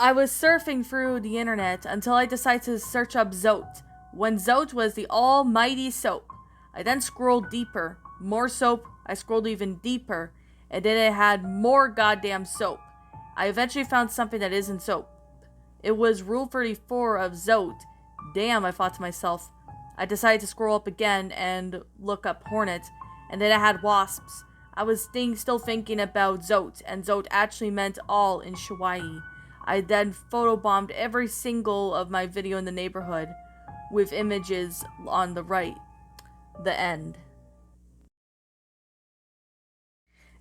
I was surfing through the internet until I decided to search up Zote, when Zote was the almighty soap. I then scrolled deeper. More soap, I scrolled even deeper, and then it had more goddamn soap. I eventually found something that isn't soap. It was Rule 34 of Zote. Damn, I thought to myself. I decided to scroll up again and look up hornet, and then it had wasps. I was still thinking about Zote, and Zote actually meant all in Hawaii. I then photobombed every single of my video in the neighborhood with images on the right. The end.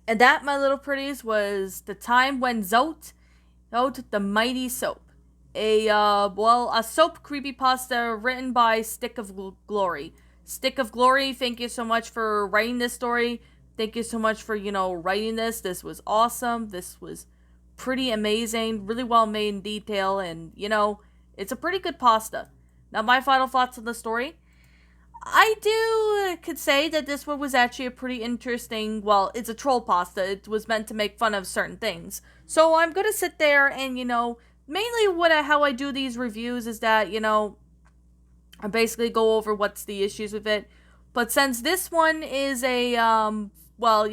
And that, my little pretties, was the time when Zote, the mighty soap. A soap creepypasta written by StickofGlory. Stick of Glory, thank you so much for writing this story. Thank you so much for, writing this. This was awesome. This was pretty amazing. Really well made in detail. And, it's a pretty good pasta. Now, my final thoughts on the story. Could say that this one was actually a pretty interesting, well, it's a troll pasta. It was meant to make fun of certain things. So I'm going to sit there and, mainly how I do these reviews is that, I basically go over what's the issues with it. But since this one is you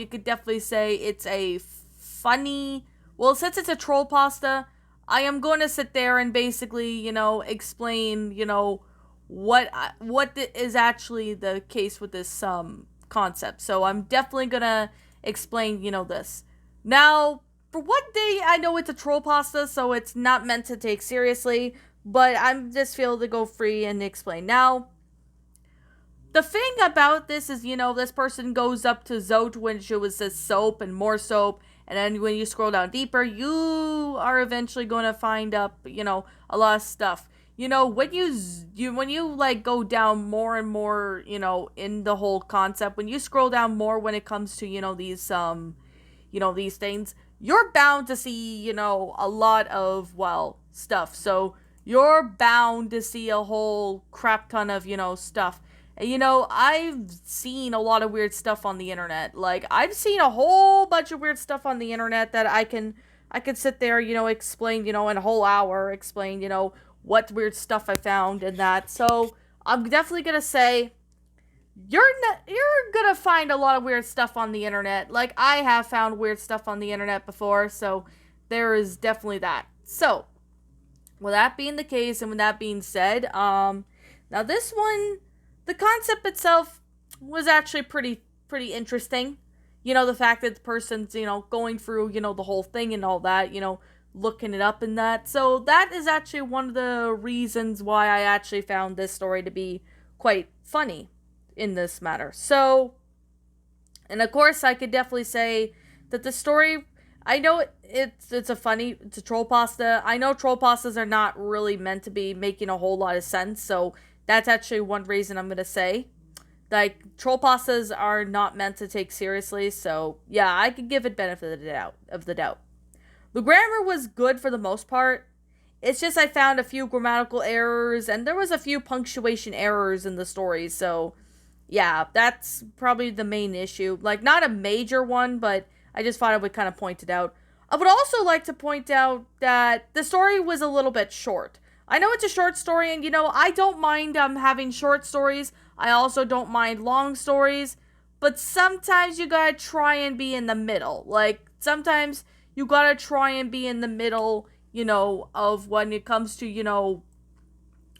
could definitely say it's a funny, since it's a troll pasta, I am going to sit there and basically, explain, what is actually the case with this concept. So I'm definitely going to explain, this. Now, for one day, I know it's a troll pasta, so it's not meant to take seriously, but I'm just feel to go free and explain. Now, the thing about this is, this person goes up to Zote when she was says soap and more soap, and then when you scroll down deeper, you are eventually going to find up, a lot of stuff. When you like go down more and more, in the whole concept, when you scroll down more when it comes to, these things, you're bound to see, a lot of, stuff. So you're bound to see a whole crap ton of, stuff. And, I've seen a lot of weird stuff on the internet. Like, I've seen a whole bunch of weird stuff on the internet that I could sit there, explain, in a whole hour, explain, what weird stuff I found and that. So I'm definitely gonna say you're gonna find a lot of weird stuff on the internet. Like, I have found weird stuff on the internet before, so there is definitely that. So with that being the case, and with that being said, now this one, the concept itself was actually pretty interesting. The fact that the person's, going through, the whole thing and all that, looking it up and that. So that is actually one of the reasons why I actually found this story to be quite funny in this matter. So, and of course, I could definitely say that the story, I know it's a troll pasta. I know troll pastas are not really meant to be making a whole lot of sense. So that's actually one reason I'm going to say. Like, troll pastas are not meant to take seriously. So yeah, I could give it benefit of the doubt. The grammar was good for the most part. It's just I found a few grammatical errors, and there was a few punctuation errors in the story, so yeah, that's probably the main issue. Like, not a major one, but I just thought I would kind of point it out. I would also like to point out that the story was a little bit short. I know it's a short story, and I don't mind having short stories. I also don't mind long stories, but sometimes you gotta try and be in the middle. Like, sometimes you gotta try and be in the middle, of when it comes to,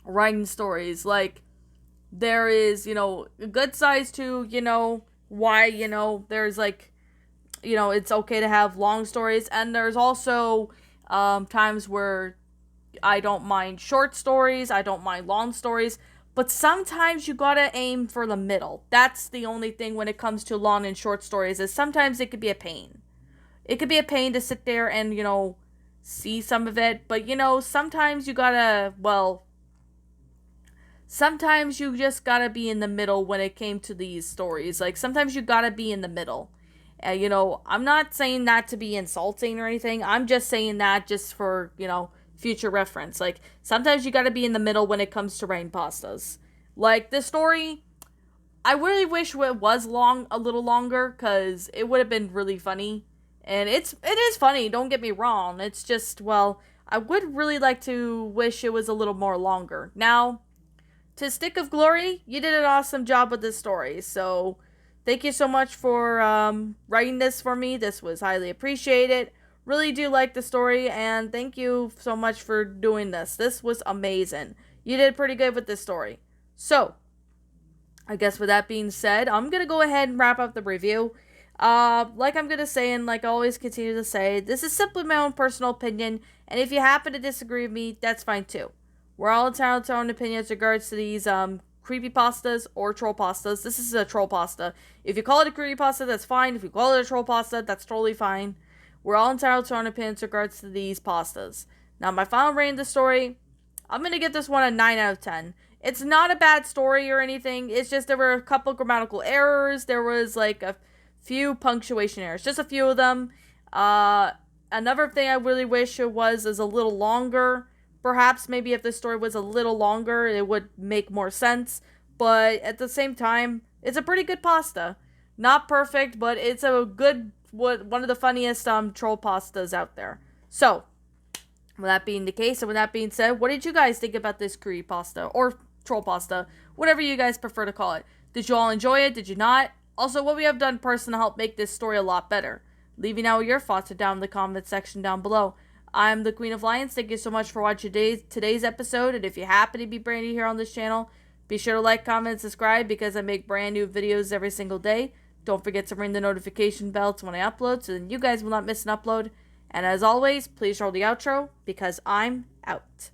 writing stories. Like, there is, a good size to, why, there's like, it's okay to have long stories. And there's also times where I don't mind short stories, I don't mind long stories. But sometimes you gotta aim for the middle. That's the only thing when it comes to long and short stories, is sometimes it could be a pain. It could be a pain to sit there and, see some of it. But, sometimes you gotta, sometimes you just gotta be in the middle when it came to these stories. Like, sometimes you gotta be in the middle. I'm not saying that to be insulting or anything. I'm just saying that just for, future reference. Like, sometimes you gotta be in the middle when it comes to writing pastas. Like, this story, I really wish it was a little longer, because it would have been really funny. And it is funny, don't get me wrong. It's just, I would really like to wish it was a little more longer. Now, to Stick of Glory, you did an awesome job with this story. So, thank you so much for writing this for me. This was highly appreciated. Really do like the story, and thank you so much for doing this. This was amazing. You did pretty good with this story. So, I guess with that being said, I'm going to go ahead and wrap up the review. Like I'm going to say, and like I always continue to say, this is simply my own personal opinion, and if you happen to disagree with me, that's fine too. We're all entitled to our own opinions regards to these creepypastas or troll pastas. This is a troll pasta. If you call it a creepypasta, that's fine. If you call it a troll pasta, that's totally fine. We're all entitled to our own opinions regards to these pastas. Now, my final rating of the story, I'm going to give this one a 9 out of 10. It's not a bad story or anything. It's just there were a couple grammatical errors. There was like a few punctuation errors. Just a few of them. Another thing I really wish it was is a little longer. Perhaps maybe if the story was a little longer, it would make more sense. But at the same time, it's a pretty good pasta. Not perfect, but it's a good, one of the funniest troll pastas out there. So, with that being the case, and with that being said, what did you guys think about this curry pasta or troll pasta, whatever you guys prefer to call it? Did you all enjoy it? Did you not? Also, what we have done personally to help make this story a lot better. Leaving out your thoughts down in the comment section down below. I'm the Queen of Lions. Thank you so much for watching today's episode. And if you happen to be brand new here on this channel, be sure to like, comment, and subscribe because I make brand new videos every single day. Don't forget to ring the notification bell to when I upload so then you guys will not miss an upload. And as always, please roll the outro because I'm out.